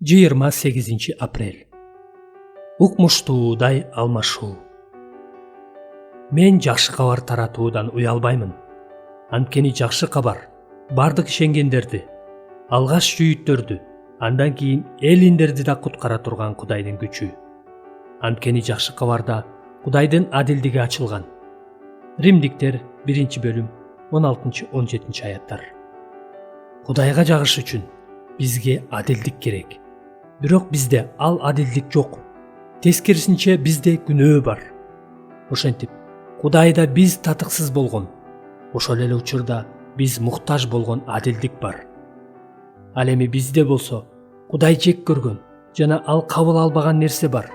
28 апрель. Укмуштуудай алмашуу. Мен жакшы кабар таратуудан уялбаймын. Анткени жакшы кабар бардык ишенгендерди, алгаш жүйүттөрдү, андан кийин элиндерди да куткара турган Кудайдын күчү. Анткени жакшы кабарда Кудайдын адилдиги ачылган. Римдиктер 1-бөлүм 16-17 аяттар. Кудайга жагыш үчүн бизге адилдик керек. Бирок бизде ал адилдик жок. Тескерисинче бизде күнөө бар. Ошентип, Кудайда биз татыксыз болгон, ошол эле учурда биз муктаж болгон адилдик бар. Ал эми бизде болсо Кудай жек көргөн жана ал кабыл албаган нерсе бар.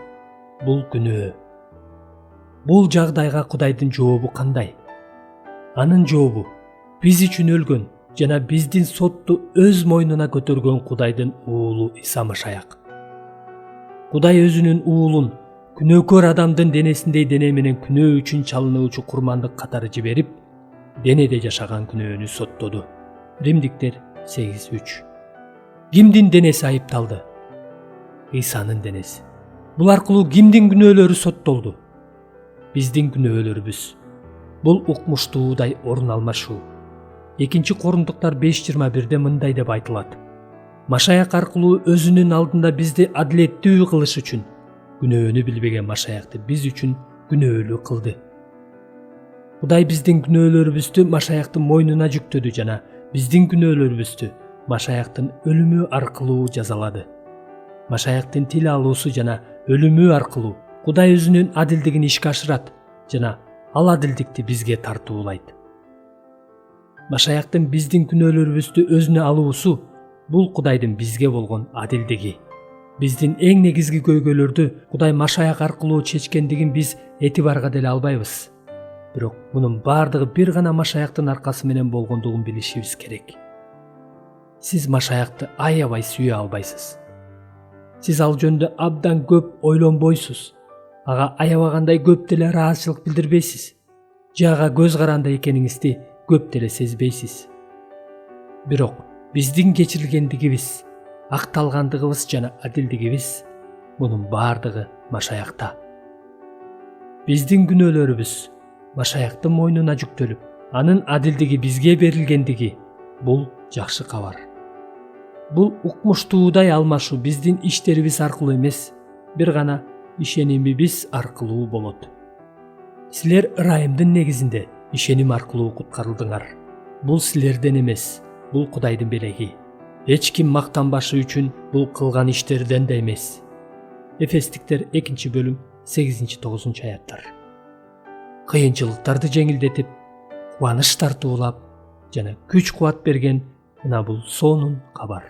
Бул күнөө. Бул жагдайга Кудайдын жообу кандай? Анын жообу биз үчүн өлгөн жана биздин сотту өз мойнуна көтөргөн Кудайдын уулу Иса Машаяк. Кудай өзүнүн уулун күнөөкөр адамдын денесиндей дене менен күнөө үчүн чалынуучу курмандык катары жиберип, денеде жашаган күнөөнү соттоду. Римдиктер 8:3. Кимдин денеси айыпталды? Исанын денеси. Бул аркылуу кимдин күнөөлөрү соттолду? Биздин күнөөлөрүбүз. Бул укмуштуудай орун алмашуу. 2-Корунтуктар 5:21 мындай деп айтылат: Машаяк аркылуу өзүнүн алдында бизди адилеттүү кылыш үчүн күнөөнү билбеген Машаякты биз үчүн күнөөлүү кылды. Кудай биздин күнөөлөрүбүздү Машаяктын мойнуна жүктөдү жана биздин күнөөлөрүбүздү Машаяктын өлүмү аркылуу жазалады. Машаяктын тил алуусу жана өлүмү аркылуу Кудай өзүнүн адилдигин ишке ашырат жана ал адилдикти бизге тартуулайт. Машаяктын биздин күнөөлөрүбүздү өзүнө алуусу бул Кудайдын бизге болгон адилдиги. Биздин эң негизги көйгөйлөрдү Кудай Машаяк аркылуу чечкендигин биз этибарга деле албайбыз. Бирок мунун бардыгы бир гана Машаяктын аркасы менен болгондугун билишибиз керек. Сиз Машаякты аябай сүйө албайсыз. Сиз ал жөнүндө абдан көп ойлонбойсуз. Ага аябагандай көп деле ыраазычылык билдирбейсиз. Же ага көз каранды экениңизди көп деле сезбейсиз. Бирок биздин кечирилгендигибиз, акталгандыгыбыз жана адилдигибиз мунун бардыгы Машаякта. Биздин күнөөлөрүбүз Машаяктын мойнуна жүктөлүп, анын адилдиги бизге берилгендиги бул жакшы кабар. Бул укмуштуудай алмашуу биздин иштерибиз аркылуу эмес, бир гана ишенимибиз аркылуу болот. Силер ырайымдын негизинде ишеним аркылуу куткарылдыңар. Бул силерден эмес, бул Кудайдын белеги. Эч ким мактанбашы үчүн бул кылган иштерден да эмес. Эфестиктер 2-бөлүм 8-9 аяттар. Кыйынчылыктарды жеңилдетип, кубаныч тартуулап жана күч-кубат берген мына бул сонун кабар.